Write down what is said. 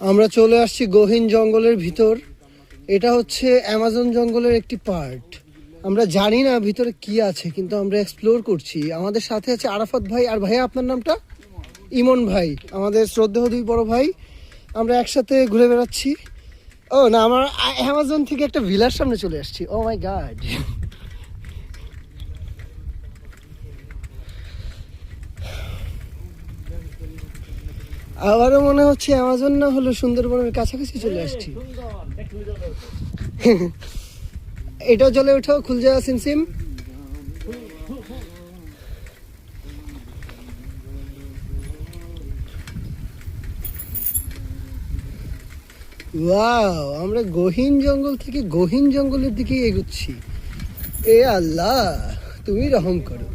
আমরা চলে আসছি গহীন জঙ্গলের ভিতর। এটা হচ্ছে অ্যামাজন জঙ্গলের একটি পার্ট। আমরা জানি না ভিতরে কি আছে, কিন্তু আমরা এক্সপ্লোর করছি। আমাদের সাথে আছে আরাফাত ভাই। আর ভাইয়া আপনার নামটা? ইমন ভাই, আমাদের শ্রদ্ধেয় দুই বড় ভাই। আমরা একসাথে ঘুরে বেড়াচ্ছি। ও না, আমরা অ্যামাজন থেকে একটা ভিলার সামনে চলে আসছি। ও মাই গড, আবারও মনে হচ্ছে অ্যামাজন না হলো সুন্দরবনের কাছাকাছি চলে আসছি। এটাও জলে ওঠো, খুল যাওয়া সিমসিম। ওয়াও, আমরা গহীন জঙ্গল থেকে গহীন জঙ্গলের দিকে এগোচ্ছি। এ আল্লাহ, তুমি রহম করো।